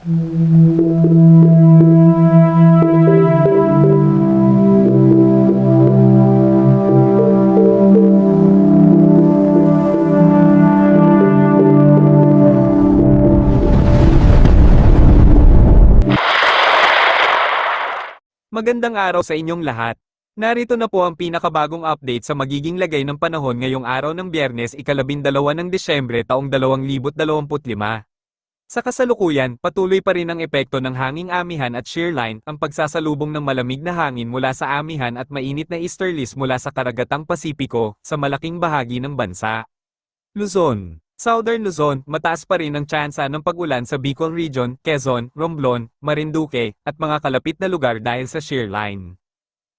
Magandang araw sa inyong lahat. Narito na po ang pinakabagong update sa magiging lagay ng panahon ngayong araw ng Biyernes, ika-12 ng Disyembre taong 2025. Sa kasalukuyan, patuloy pa rin ang epekto ng hanging amihan at shear line, ang pagsasalubong ng malamig na hangin mula sa amihan at mainit na easterlies mula sa karagatang Pasipiko, sa malaking bahagi ng bansa. Luzon. Southern Luzon, mataas pa rin ang tsansa ng pag-ulan sa Bicol Region, Quezon, Romblon, Marinduque, at mga kalapit na lugar dahil sa shear line.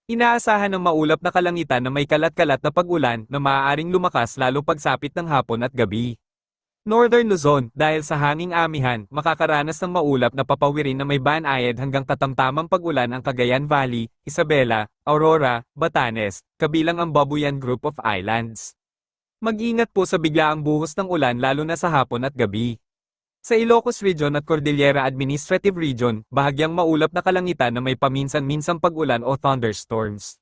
Inaasahan ng maulap na kalangitan na may kalat-kalat na pag-ulan na maaaring lumakas lalo pagsapit ng hapon at gabi. Northern Luzon, dahil sa hanging amihan, makakaranas ng maulap na papawirin na may banayad hanggang katamtamang pag-ulan ang Cagayan Valley, Isabela, Aurora, Batanes, kabilang ang Babuyan Group of Islands. Mag-ingat po sa biglaang buhos ng ulan lalo na sa hapon at gabi. Sa Ilocos Region at Cordillera Administrative Region, bahagyang maulap na kalangitan na may paminsan-minsang pag-ulan o thunderstorms.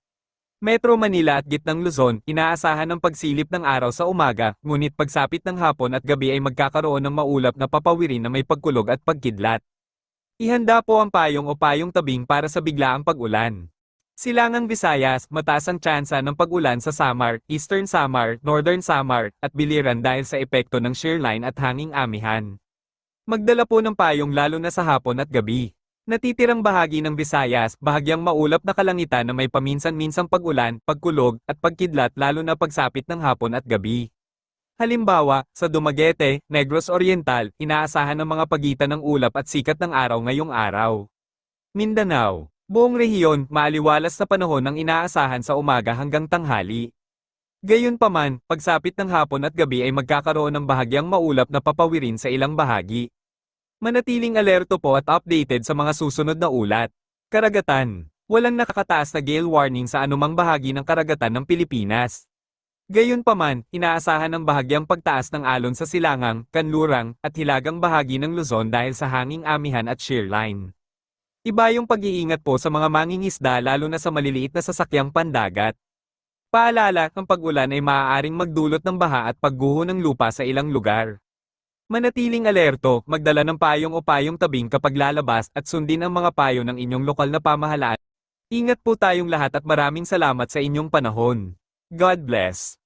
Metro Manila at gitnang Luzon, inaasahan ng pagsilip ng araw sa umaga, ngunit pagsapit ng hapon at gabi ay magkakaroon ng maulap na papawirin na may pagkulog at pagkidlat. Ihanda po ang payong o payong tabing para sa biglaang pag-ulan. Silangang Visayas, mataas ang tsansa ng pag-ulan sa Samar, Eastern Samar, Northern Samar, at Biliran dahil sa epekto ng shear line at hanging amihan. Magdala po ng payong lalo na sa hapon at gabi. Natitirang bahagi ng Visayas, bahagyang maulap na kalangitan na may paminsan-minsang pag-ulan, pagkulog, at pagkidlat lalo na pagsapit ng hapon at gabi. Halimbawa, sa Dumaguete, Negros Oriental, inaasahan ng mga pagitan ng ulap at sikat ng araw ngayong araw. Mindanao. Buong rehiyon, maaliwalas na panahon ang inaasahan sa umaga hanggang tanghali. Gayunpaman, pagsapit ng hapon at gabi ay magkakaroon ng bahagyang maulap na papawirin sa ilang bahagi. Manatiling alerto po at updated sa mga susunod na ulat. Karagatan. Walang nakakataas na gale warning sa anumang bahagi ng karagatan ng Pilipinas. Gayunpaman, inaasahan ng bahagyang pagtaas ng alon sa Silangang, Kanlurang, at hilagang bahagi ng Luzon dahil sa hanging amihan at shear line. Iba yung pag-iingat po sa mga mangingisda lalo na sa maliliit na sasakyang pandagat. Paalala, ang pag-ulan ay maaaring magdulot ng baha at pagguho ng lupa sa ilang lugar. Manatiling alerto, magdala ng payong o payong tabing kapag lalabas at sundin ang mga payo ng inyong lokal na pamahalaan. Ingat po tayong lahat at maraming salamat sa inyong panahon. God bless.